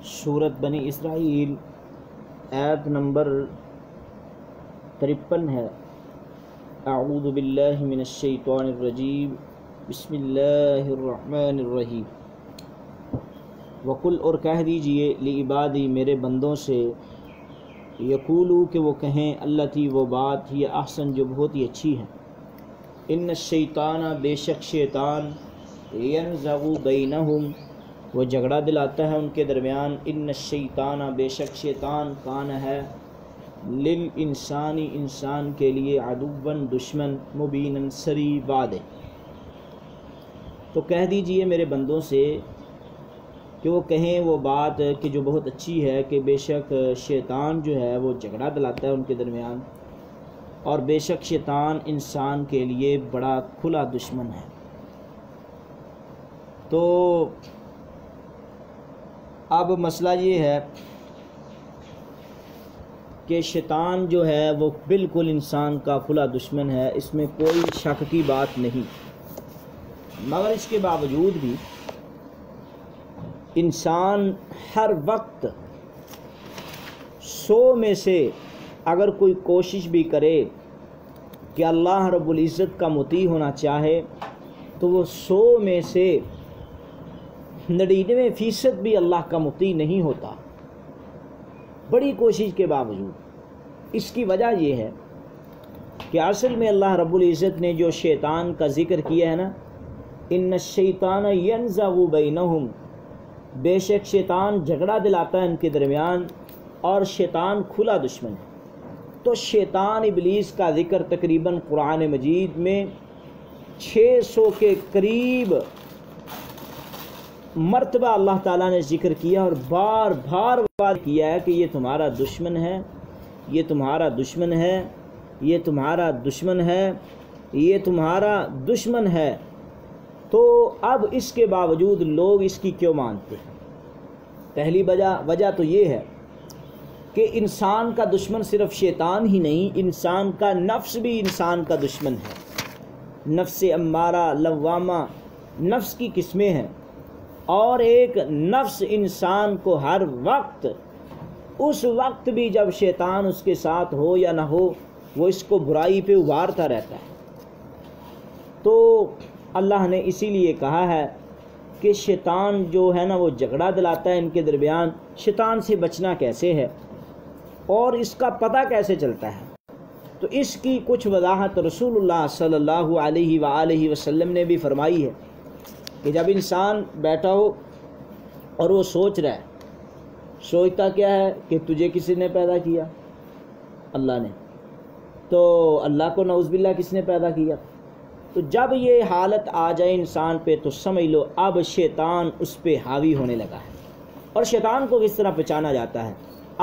سورۃ بنی اسرائیل آیت نمبر 53 ہے۔ اعوذ باللہ من الشیطان الرجیم، بسم اللہ الرحمن الرحیم۔ وقل، اور کہہ دیجئے، لعبادی، میرے بندوں سے، یقولو، کہ وہ کہیں، التی، وہ بات، یہ احسن، جو بہت ہی اچھی ہے، ان الشیطان، بے شک شیطان، ینزغ بینہم، وہ جھگڑا دلاتا ہے ان کے درمیان، ان الشیطان، بے شک شیطان، کان ہے، للانسانی، انسان کے لیے، عدوًا، دشمن، مبیناً، سری واضح۔ تو کہہ دیجئے میرے بندوں سے کہ وہ کہیں وہ بات کہ جو بہت اچھی ہے، کہ بے شک شیطان جو ہے وہ جھگڑا دلاتا ہے ان کے درمیان، اور بے شک شیطان انسان کے لیے بڑا کھلا دشمن ہے۔ تو اب مسئلہ یہ ہے کہ شیطان جو ہے وہ بالکل انسان کا کھلا دشمن ہے، اس میں کوئی شک کی بات نہیں، مگر اس کے باوجود بھی انسان ہر وقت 100 میں سے اگر کوئی کوشش بھی کرے کہ اللہ رب العزت کا مطیع ہونا چاہے، تو وہ 100 میں سے 99% بھی اللہ کا مطیع نہیں ہوتا، بڑی کوشش کے باوجود۔ اس کی وجہ یہ ہے کہ اصل میں اللہ رب العزت نے جو شیطان کا ذکر کیا ہے نا، ان الشیطان ینزغ بینہم، بے شک شیطان جھگڑا دلاتا ہے ان کے درمیان، اور شیطان کھلا دشمن ہے۔ تو شیطان ابلیس کا ذکر تقریباً قرآن مجید میں 600 کے قریب مرتبہ اللہ تعالیٰ نے ذکر کیا، اور بار بار کیا ہے کہ یہ تمہارا دشمن ہے، یہ تمہارا دشمن ہے، یہ تمہارا دشمن ہے، یہ تمہارا دشمن ہے۔ تو اب اس کے باوجود لوگ اس کی کیوں مانتے ہیں؟ پہلی وجہ تو یہ ہے کہ انسان کا دشمن صرف شیطان ہی نہیں، انسان کا نفس بھی انسان کا دشمن ہے۔ نفس امارہ، لوامہ، نفس کی قسمیں ہیں، اور ایک نفس انسان کو ہر وقت، اس وقت بھی جب شیطان اس کے ساتھ ہو یا نہ ہو، وہ اس کو برائی پہ ابھارتا رہتا ہے۔ تو اللہ نے اسی لیے کہا ہے کہ شیطان جو ہے نا وہ جھگڑا دلاتا ہے ان کے درمیان۔ شیطان سے بچنا کیسے ہے اور اس کا پتہ کیسے چلتا ہے؟ تو اس کی کچھ وضاحت رسول اللہ صلی اللہ علیہ وآلہ وسلم نے بھی فرمائی ہے کہ جب انسان بیٹھا ہو اور وہ سوچ رہا ہے، سوچتا کیا ہے کہ تجھے کسی نے پیدا کیا؟ اللہ نے۔ تو اللہ کو نعوذ باللہ کس نے پیدا کیا؟ تو جب یہ حالت آ جائے انسان پہ تو سمجھ لو اب شیطان اس پہ حاوی ہونے لگا ہے۔ اور شیطان کو کس طرح پہچانا جاتا ہے؟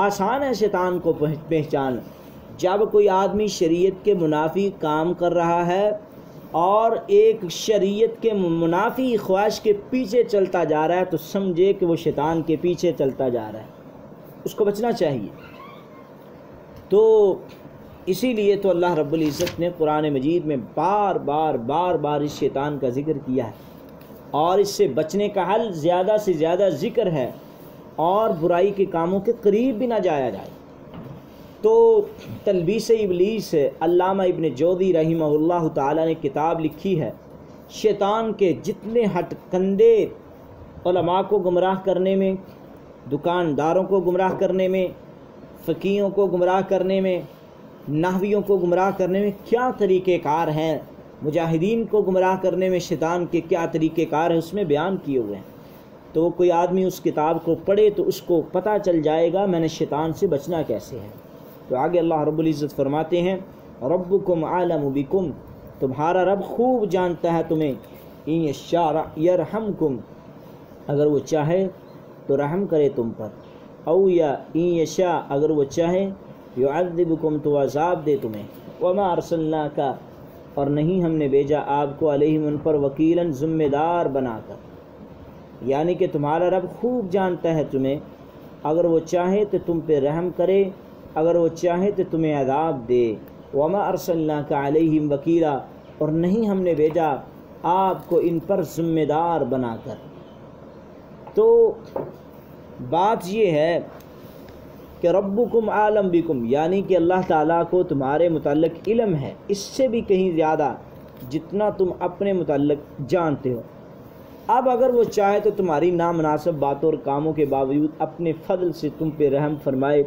آسان ہے شیطان کو پہچان۔ جب کوئی آدمی شریعت کے منافی کام کر رہا ہے اور ایک شریعت کے منافی خواہش کے پیچھے چلتا جا رہا ہے، تو سمجھے کہ وہ شیطان کے پیچھے چلتا جا رہا ہے، اس کو بچنا چاہیے۔ تو اسی لیے تو اللہ رب العزت نے قرآن مجید میں بار بار اس شیطان کا ذکر کیا ہے، اور اس سے بچنے کا حل زیادہ سے زیادہ ذکر ہے، اور برائی کے کاموں کے قریب بھی نہ جایا جائے۔ تو تلبیس ابلیس، علامہ ابن جوزی رحمہ اللہ تعالی نے کتاب لکھی ہے، شیطان کے جتنے ہٹ کندے علماء کو گمراہ کرنے میں، دکانداروں کو گمراہ کرنے میں، فقیہوں کو گمراہ کرنے میں، نحویوں کو گمراہ کرنے میں کیا طریقہ کار ہیں، مجاہدین کو گمراہ کرنے میں شیطان کے کیا طریقہ کار ہیں، اس میں بیان کیے ہوئے ہیں۔ تو کوئی آدمی اس کتاب کو پڑھے تو اس کو پتہ چل جائے گا میں نے شیطان سے بچنا کیسے ہے۔ تو آگے اللہ رب العزت فرماتے ہیں، ربکم عالم بکم، تمہارا رب خوب جانتا ہے تمہیں، ان یشاء یرحمکم، اگر وہ چاہے تو رحم کرے تم پر، او یا ان یشاء، اگر وہ چاہے یعذبکم، تو عذاب دے تمہیں، وما ارسلناک، اور نہیں ہم نے بھیجا آپ کو، علیہم، ان پر، وکیلاً، ذمہ دار بنا کر۔ یعنی کہ تمہارا رب خوب جانتا ہے تمہیں، اگر وہ چاہے تو تم پہ رحم کرے، اگر وہ چاہے تو تمہیں عذاب دے۔ وما ارسلناک علیہم وکیلا، اور نہیں ہم نے بھیجا آپ کو ان پر ذمہ دار بنا کر۔ تو بات یہ ہے کہ ربکم عالم بکم، یعنی کہ اللہ تعالیٰ کو تمہارے متعلق علم ہے اس سے بھی کہیں زیادہ جتنا تم اپنے متعلق جانتے ہو۔ اب اگر وہ چاہے تو تمہاری نامناسب باتوں اور کاموں کے باوجود اپنے فضل سے تم پہ رحم فرمائے،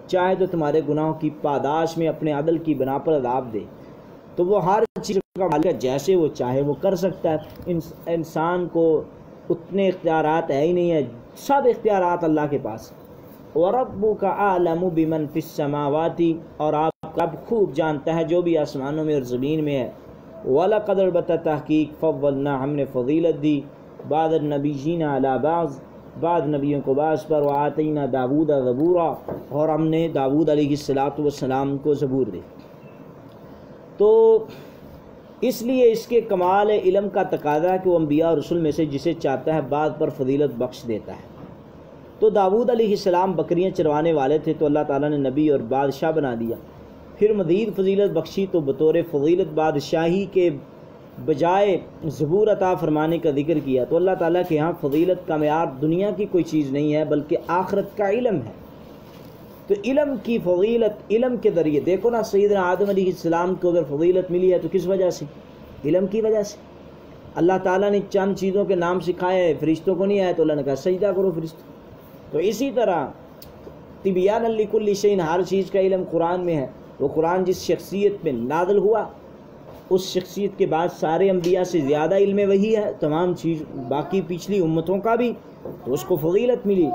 چاہے تو تمہارے گناہوں کی پاداش میں اپنے عدل کی بنا پر عذاب دے، تو وہ ہر چیز کا مالک جیسے وہ چاہے وہ کر سکتا ہے۔ انسان کو اتنے اختیارات ہے ہی نہیں ہے، سب اختیارات اللہ کے پاس۔ وَرَبُّكَ أَعْلَمُ بِمَنْ فِي السَّمَاوَاتِ، اور آپ کا خوب جانتا ہے جو بھی آسمانوں میں اور زمین میں ہے۔ وَلَقَدْ البتہ تحقیق فَضَّلْنَا، ہم نے فضیلت دی بعض النبیین علی بعض، بعض نبیوں کو بعض پر، وَآتَيْنَا دَاوُودَ زَبُورًا، اور ہم نے داؤد علیہ السلام کو زبور دی۔ تو اس لیے اس کے کمال علم کا تقاضا ہے کہ وہ انبیاء اور رسول میں سے جسے چاہتا ہے بعض پر فضیلت بخش دیتا ہے۔ تو داؤد علیہ السلام بکریاں چروانے والے تھے تو اللہ تعالیٰ نے نبی اور بادشاہ بنا دیا، پھر مزید فضیلت بخشی تو بطور فضیلت بادشاہی کے بجائے زبور عطا فرمانے کا ذکر کیا۔ تو اللہ تعالیٰ کے ہاں فضیلت کا معیار دنیا کی کوئی چیز نہیں ہے بلکہ آخرت کا علم ہے۔ تو علم کی فضیلت علم کے ذریعے دیکھو نا، سیدنا آدم علیہ السلام کو اگر فضیلت ملی ہے تو کس وجہ سے؟ علم کی وجہ سے۔ اللہ تعالیٰ نے چند چیزوں کے نام سکھائے ہیں، فرشتوں کو نہیں آئے تو اللہ نے کہا سجدہ کرو فرشتوں۔ تو اسی طرح طبیان لکل شیء، ہر چیز کا علم قرآن میں ہے۔ وہ قرآن جس شخصیت میں نازل ہوا اس شخصیت کے بعد سارے انبیاء سے زیادہ علم وحی ہے، تمام چیز باقی پچھلی امتوں کا بھی، تو اس کو فضیلت ملی۔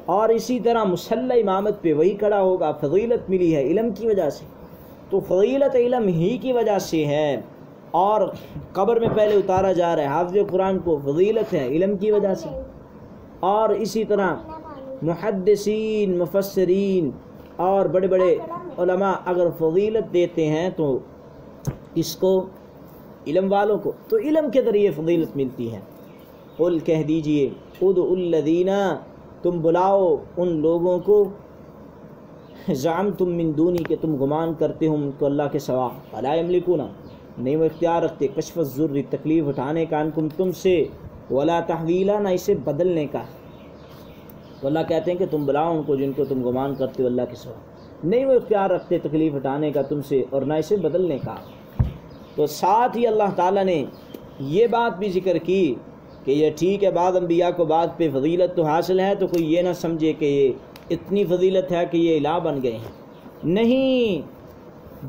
اور اسی طرح مصلی امامت پہ وہی کھڑا ہوگا، فضیلت ملی ہے علم کی وجہ سے۔ تو فضیلت علم ہی کی وجہ سے ہے، اور قبر میں پہلے اتارا جا رہا ہے حافظ قرآن کو، فضیلت ہے علم کی وجہ سے۔ اور اسی طرح محدثین، مفسرین اور بڑے بڑے علماء اگر فضیلت دیتے ہیں تو اس کو علم والوں کو، تو علم کے ذریعے فضیلت ملتی ہے۔ قل کہہ دیجئے ادعوا الذین، تم بلاؤ ان لوگوں کو، زعمتم من دونی، کہ تم گمان کرتے ہو ان کو اللہ کے سوا، فلا یملکون، نہیں وہ اختیار رکھتے، کشف الضر، تکلیف اٹھانے کا، عنکم تم سے، ولا تحویلا، نہ اسے بدلنے کا۔ تو اللہ کہتے ہیں کہ تم بلاؤ ان کو جن کو تم گمان کرتے ہو اللہ کے سوا، نہیں وہ اختیار رکھتے تکلیف اٹھانے کا تم سے اور نہ اسے بدلنے کا۔ تو ساتھ ہی اللہ تعالیٰ نے یہ بات بھی ذکر کی کہ یہ ٹھیک ہے بعض انبیاء کو بعض پہ فضیلت تو حاصل ہے، تو کوئی یہ نہ سمجھے کہ یہ اتنی فضیلت ہے کہ یہ الہ بن گئے ہیں، نہیں،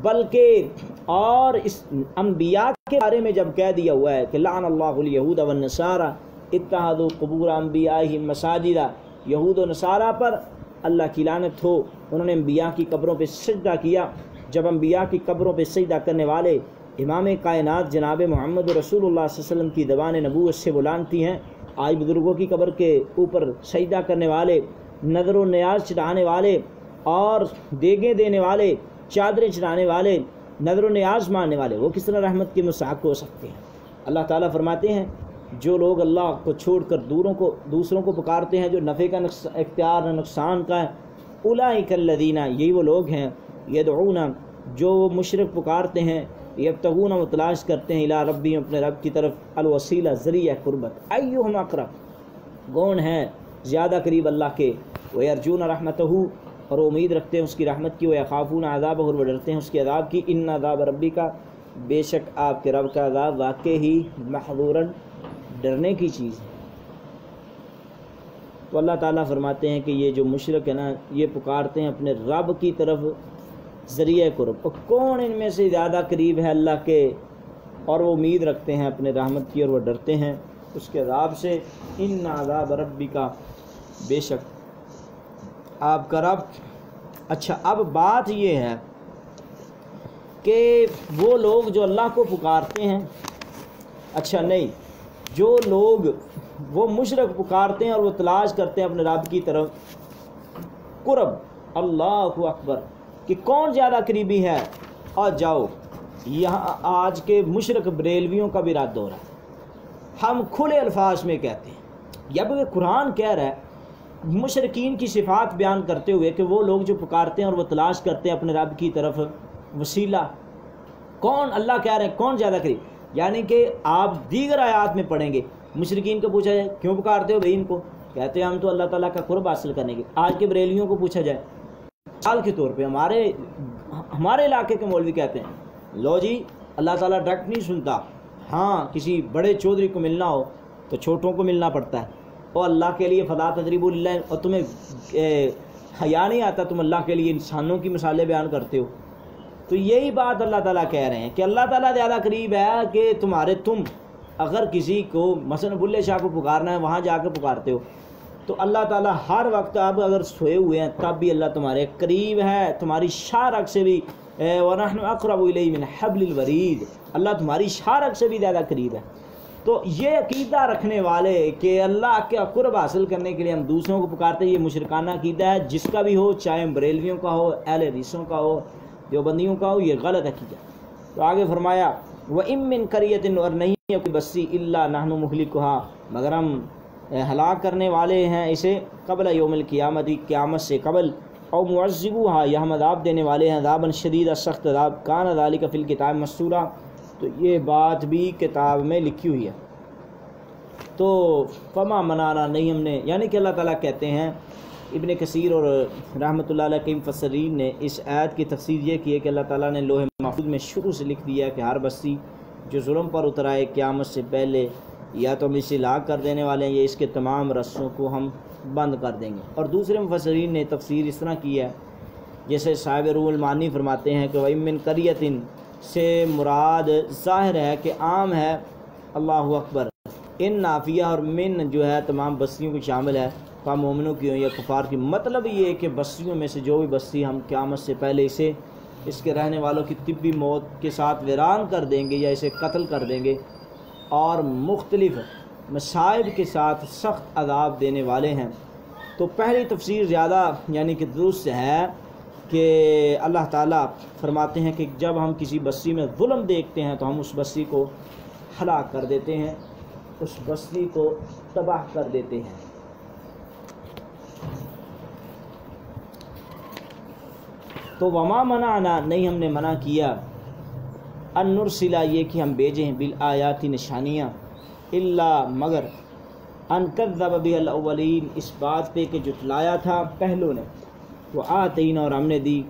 بلکہ اور اس انبیاء کے بارے میں جب کہہ دیا ہوا ہے کہ لعن اللہ الیہود والنصارى اتخذوا قبور انبیائہم مساجدا، یہود و نصارہ پر اللہ کی لعنت ہو، انہوں نے انبیاء کی قبروں پہ سجدہ کیا۔ جب انبیاء کی قبروں پہ سجدہ کرنے والے امام کائنات جناب محمد رسول اللہ صلی اللہ علیہ وسلم کی زبان نبوت سے بلانتی ہیں، آج بزرگوں کی قبر کے اوپر سجدہ کرنے والے، نظر و نیاز چڑھانے والے اور دیگیں دینے والے، چادریں چڑھانے والے، نظر و نیاز ماننے والے، وہ کس طرح رحمت کے مستحق ہو سکتے ہیں؟ اللہ تعالیٰ فرماتے ہیں جو لوگ اللہ کو چھوڑ کر دوسروں کو پکارتے ہیں جو نفع کا اختیار نہ نقصان کا ہے، اولئک الذین، یہی وہ لوگ ہیں، یدعون، جو مشرک پکارتے ہیں، یبتغون، و تلاش کرتے ہیں، الی ربہم، اپنے رب کی طرف، الوسیلہ، ذریعہ قربت، ایہم اقرب، کون ہے زیادہ قریب اللہ کے، ویرجون رحمتہ، اور امید رکھتے ہیں اس کی رحمت کی، ویخافون عذابہ، اور وہ ڈرتے ہیں اس کے عذاب کی، ان عذاب ربک، بے شک آپ کے رب کا عذاب واقع ہی محذورن، ڈرنے کی چیز ہے۔ تو اللہ تعالیٰ فرماتے ہیں کہ یہ جو مشرک ہے نا، یہ پکارتے ہیں اپنے رب کی طرف ذریعہ قرب، اور کون ان میں سے زیادہ قریب ہے اللہ کے، اور وہ امید رکھتے ہیں اپنے رحمت کی اور وہ ڈرتے ہیں اس کے عذاب سے، ان عذاب ربک، بے شک آپ کا رب۔ اچھا اب بات یہ ہے کہ وہ لوگ جو اللہ کو پکارتے ہیں، اچھا نہیں، جو لوگ وہ مشرک پکارتے ہیں اور وہ تلاش کرتے ہیں اپنے رب کی طرف قرب، اللہ اکبر، کہ کون زیادہ قریبی ہے، اور جاؤ یہاں آج کے مشرک بریلویوں کا بھی رد ہو رہا ہے، ہم کھلے الفاظ میں کہتے ہیں، جب کہ قرآن کہہ رہا ہے مشرکین کی صفات بیان کرتے ہوئے کہ وہ لوگ جو پکارتے ہیں اور وہ تلاش کرتے ہیں اپنے رب کی طرف وسیلہ، کون، اللہ کہہ رہے ہیں کون زیادہ قریب، یعنی کہ آپ دیگر آیات میں پڑھیں گے مشرکین کو پوچھا جائے کیوں پکارتے ہو بھائی ان کو، کہتے ہیں ہم تو اللہ تعالیٰ کا قرب حاصل کرنے کے. آج کے بریلیوں کو پوچھا جائے مثال کے طور پہ، ہمارے علاقے کے مولوی کہتے ہیں لو جی اللہ تعالیٰ ڈائریکٹ نہیں سنتا، ہاں کسی بڑے چودھری کو ملنا ہو تو چھوٹوں کو ملنا پڑتا ہے، اور اللہ کے لیے فلا تضربوا للہ، اور تمہیں حیا نہیں آتا، تم اللہ کے لیے انسانوں کی مثالیں بیان کرتے ہو. تو یہی بات اللہ تعالیٰ کہہ رہے ہیں کہ اللہ تعالیٰ زیادہ قریب ہے کہ تم اگر کسی کو مثلا بلے شاہ کو پکارنا ہے وہاں جا کے پکارتے ہو، تو اللہ تعالیٰ ہر وقت اب اگر سوئے ہوئے ہیں تب بھی اللہ تمہارے قریب ہے، تمہاری شاہ رگ سے بھی. وَنَحْنُ أَقْرَبُ إِلَيْهِ مِنْ حَبْلِ الْوَرِيدِ، اللہ تمہاری شاہ رگ سے بھی زیادہ قریب ہے. تو یہ عقیدہ رکھنے والے کہ اللہ کا قرب حاصل کرنے کے لیے ہم دوسروں کو پکارتے ہیں، یہ مشرکانہ عقیدہ ہے، جس کا بھی ہو، چاہے بریلویوں کا ہو، اہل حدیثوں کا ہو، دیوبندیوں کا ہو، یہ غلط عقیدہ. تو آگے فرمایا وَإِن مِّن قَرْيَةٍ، اور نہیں ہے کوئی بستی إِلَّا نَحْنُ مُهْلِكُهَا، مگر ہم ہلاک کرنے والے ہیں اسے قبل یوم القیامت، قیامت سے قبل، او معذبوها، یا ہم عذاب دینے والے ہیں عذابا شدیدا، سخت عذاب. کان ذلک فی الکتاب مسطورا، تو یہ بات بھی کتاب میں لکھی ہوئی ہے. تو فما منانا، نہیں ہم نے، یعنی کہ اللہ تعالیٰ کہتے ہیں، ابن کثیر اور رحمۃ اللہ علیہ کے مفسرین نے اس آیت کی تفسیر یہ کی ہے کہ اللہ تعالیٰ نے لوح محفوظ میں شروع سے لکھ دیا کہ ہر بستی جو ظلم پر اتر آئے قیامت سے پہلے یا تو ہم اسے لاغ کر دینے والے ہیں یا اس کے تمام رسوں کو ہم بند کر دیں گے. اور دوسرے مفسرین نے تفسیر اس طرح کی ہے، جیسے صاحب روح المعانی فرماتے ہیں کہ وَإِن مِّن قَرْيَةٍ سے مراد ظاہر ہے کہ عام ہے، اللہ اکبر، ان نافیہ اور من جو ہے تمام بستیوں کو شامل ہے، خواہ مومنوں کی ہوں یا کفار کی. مطلب یہ ہے کہ بستیوں میں سے جو بھی بستی ہم قیامت سے پہلے اسے اس کے رہنے والوں کی طبی موت کے ساتھ ویران کر دیں گے یا اسے قتل کر دیں گے اور مختلف مصائب کے ساتھ سخت عذاب دینے والے ہیں. تو پہلی تفسیر زیادہ یعنی کہ درست ہے کہ اللہ تعالیٰ فرماتے ہیں کہ جب ہم کسی بستی میں ظلم دیکھتے ہیں تو ہم اس بستی کو ہلاک کر دیتے ہیں، اس بستی کو تباہ کر دیتے ہیں. تو وما منعنا، نہیں ہم نے منع کیا، ان نرسلا، یہ کہ ہم بھیجیں، بالآیات، نشانیاں، الا مگر، ان کذب بها الاولین، اس بات پہ کہ جھٹلایا تھا پہلوں نے، وآتینا، اور ہم نے دی،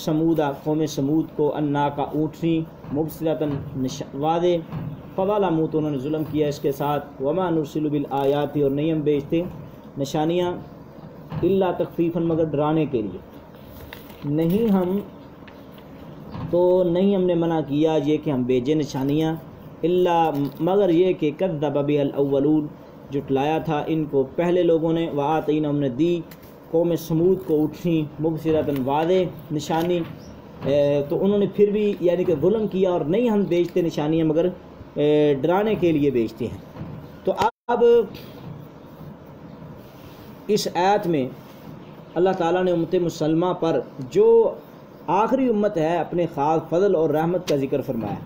سمودا، قوم سمود کو، الناقہ، اونٹنی، مبصرۃ، واضح، فظلموا، تو انہوں نے ظلم کیا اس کے ساتھ. وما نرسل بالآیات، اور نہیں ہم بھیجتے نشانیاں، الا تخفیفا، مگر ڈرانے کے لیے. نہیں ہم نے منع کیا یہ کہ ہم بھیجیں نشانیاں، الا مگر یہ کہ کذب بها الاولون، جھٹلایا تھا ان کو پہلے لوگوں نے. وآتینا، ہم نے دی قوم سمود کو اونٹنی، مبصرۃ، واضح نشانی، تو انہوں نے پھر بھی یعنی کہ ظلم کیا. اور نہیں ہم بیچتے نشانیاں مگر ڈرانے کے لیے بیچتے ہیں. تو اب اس آیت میں اللہ تعالیٰ نے امت مسلمہ پر جو آخری امت ہے اپنے خاص فضل اور رحمت کا ذکر فرمایا.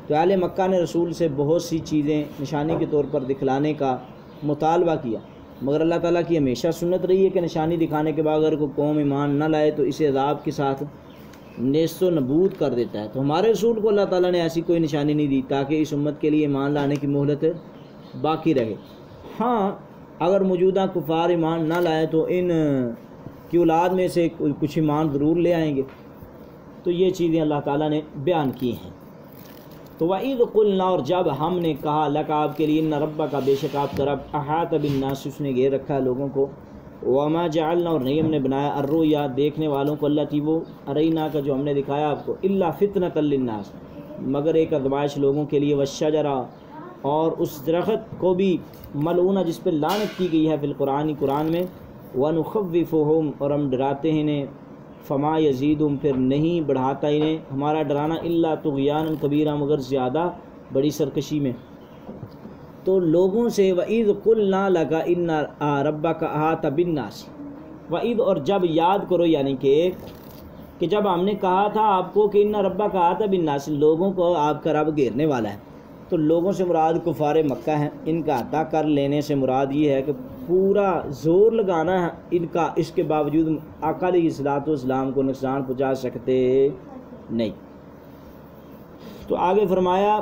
تو اہل مکہ نے رسول سے بہت سی چیزیں نشانی کے طور پر دکھلانے کا مطالبہ کیا، مگر اللہ تعالیٰ کی ہمیشہ سنت رہی ہے کہ نشانی دکھانے کے بعد اگر کوئی قوم ایمان نہ لائے تو اسے عذاب کے ساتھ نیست و نبود کر دیتا ہے. تو ہمارے رسول کو اللہ تعالیٰ نے ایسی کوئی نشانی نہیں دی تاکہ اس امت کے لیے ایمان لانے کی مہلت باقی رہے. ہاں اگر موجودہ کفار ایمان نہ لائے تو ان کی اولاد میں سے کچھ ایمان ضرور لے آئیں گے. تو یہ چیزیں اللہ تعالیٰ نے بیان کی ہیں. تو وَإِذْ قُلْنَا، اور جب ہم نے کہا، لَكَ، آپ کے لیے، إِنَّ رَبَّكَ، بے شک آپ کا رب، أَحَاطَ بِالنَّاسِ، اس نے گھیر رکھا ہے لوگوں کو، وَمَا جَعَلْنَا، اور نہیں ہم نے بنایا، الرُّؤْيَا، دیکھنے والوں کو، الَّتِي، وہ، أَرَيْنَاكَ، جو ہم نے دکھایا آپ کو، إِلَّا فِتْنَةً لِلنَّاسِ، مگر ایک آزمائش لوگوں کے لیے، وَالشَّجَرَ، اور اس درخت کو بھی، ملعونہ، جس پہ لعنت کی گئی ہے، فی القرآن، قرآن میں، وَنُخَوِّفُهُمْ، اور ہم ڈراتے ہیں انہیں، فما یزیدہم، پھر نہیں بڑھاتا انہیں ہمارا ڈرانا، الا طغیانا کبیرا، مگر زیادہ بڑی سرکشی میں. تو لوگوں سے وَإِذْ قُلْنَا لَكَ إِنَّ رَبَّكَ أَحَاطَ بِالنَّاسِ، وَإِذْ، اور جب یاد کرو، یعنی کہ جب ہم نے کہا تھا آپ کو کہ إِنَّ رَبَّكَ أَحَاطَ بِالنَّاسِ، لوگوں کو آپ کا رب گھیرنے والا ہے. تو لوگوں سے مراد کفار مکہ ہیں. ان کا احاطہ کر لینے سے مراد یہ ہے کہ پورا زور لگانا ہے ان کا، اس کے باوجود آقا علیہ الصلوۃ والسلام کو نقصان پہنچا سکتے نہیں. تو آگے فرمایا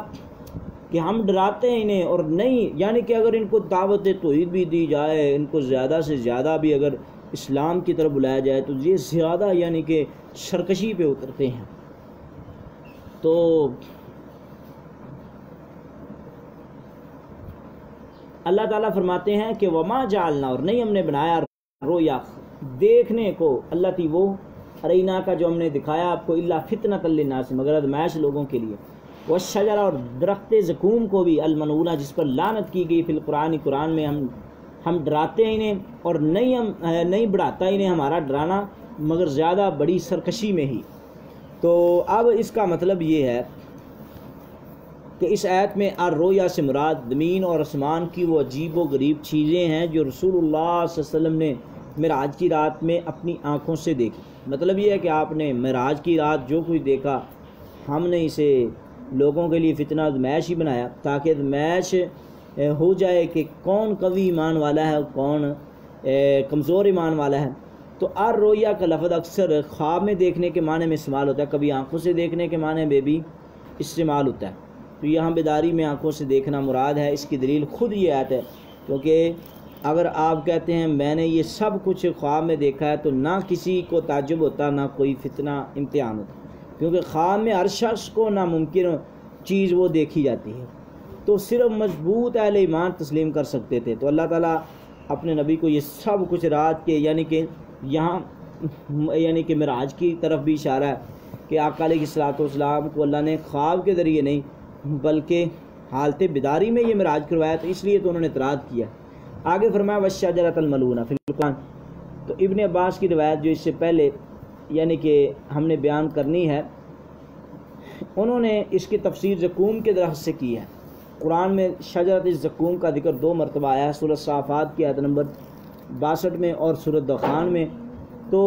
کہ ہم ڈراتے ہیں انہیں اور نہیں، یعنی کہ اگر ان کو دعوت توحید بھی دی جائے، ان کو زیادہ سے زیادہ بھی اگر اسلام کی طرف بلایا جائے تو یہ زیادہ یعنی کہ سرکشی پہ اترتے ہیں۔ تو اللہ تعالیٰ فرماتے ہیں کہ وما جعلنا، اور نہیں ہم نے بنایا رویا دیکھنے کو، اللہ تھی وہ ارینا کا جو ہم نے دکھایا آپ کو، الا فتنۃ للناس مگر ازمائش لوگوں کے لیے، والشجرہ اور درخت زقوم کو بھی، الملعونہ جس پر لعنت کی گئی، فی القرآن قرآن میں ہم ڈراتے ہیں انہیں اور نہیں بڑھاتا انہیں ہمارا ڈرانا مگر زیادہ بڑی سرکشی میں ہی۔ تو اب اس کا مطلب یہ ہے کہ اس آیت میں الرؤیا سے مراد زمین اور آسمان کی وہ عجیب و غریب چیزیں ہیں جو رسول اللہ صلی اللہ علیہ وسلم نے معراج کی رات میں اپنی آنکھوں سے دیکھی۔ مطلب یہ ہے کہ آپ نے معراج کی رات جو کچھ دیکھا، ہم نے اسے لوگوں کے لیے فتنہ آزمائش ہی بنایا تاکہ آزمائش ہو جائے کہ کون قوی ایمان والا ہے اور کون کمزور ایمان والا ہے۔ تو الرؤیا کا لفظ اکثر خواب میں دیکھنے کے معنی میں استعمال ہوتا ہے، کبھی آنکھوں سے دیکھنے کے معنی میں بھی استعمال ہوتا ہے۔ تو یہاں بیداری میں آنکھوں سے دیکھنا مراد ہے، اس کی دلیل خود یہ آیت ہے، کیونکہ اگر آپ کہتے ہیں میں نے یہ سب کچھ خواب میں دیکھا ہے تو نہ کسی کو تعجب ہوتا، نہ کوئی فتنہ امتحان ہوتا، کیونکہ خواب میں ہر شخص کو ناممکن چیز وہ دیکھی جاتی ہے، تو صرف مضبوط اہل ایمان تسلیم کر سکتے تھے۔ تو اللہ تعالیٰ اپنے نبی کو یہ سب کچھ رات کے یعنی کہ یہاں یعنی کہ معراج کی طرف بھی اشارہ ہے کہ آقا علیہ الصلوۃ والسلام کو اللہ نے خواب کے ذریعے نہیں بلکہ حالت بیداری میں یہ معراج کروایا، تو اس لیے تو انہوں نے اعتراض کیا۔ آگے فرمایا والشجرۃ الملعونہ فی القرآن۔ تو ابن عباس کی روایت جو اس سے پہلے یعنی کہ ہم نے بیان کرنی ہے، انہوں نے اس کی تفسیر زقوم کے درخت سے کی ہے۔ قرآن میں شجرۃ الزقوم کا ذکر 2 مرتبہ آیا ہے، سورۃ صافات کی آیت نمبر 62 میں اور سورۃ دخان میں۔ تو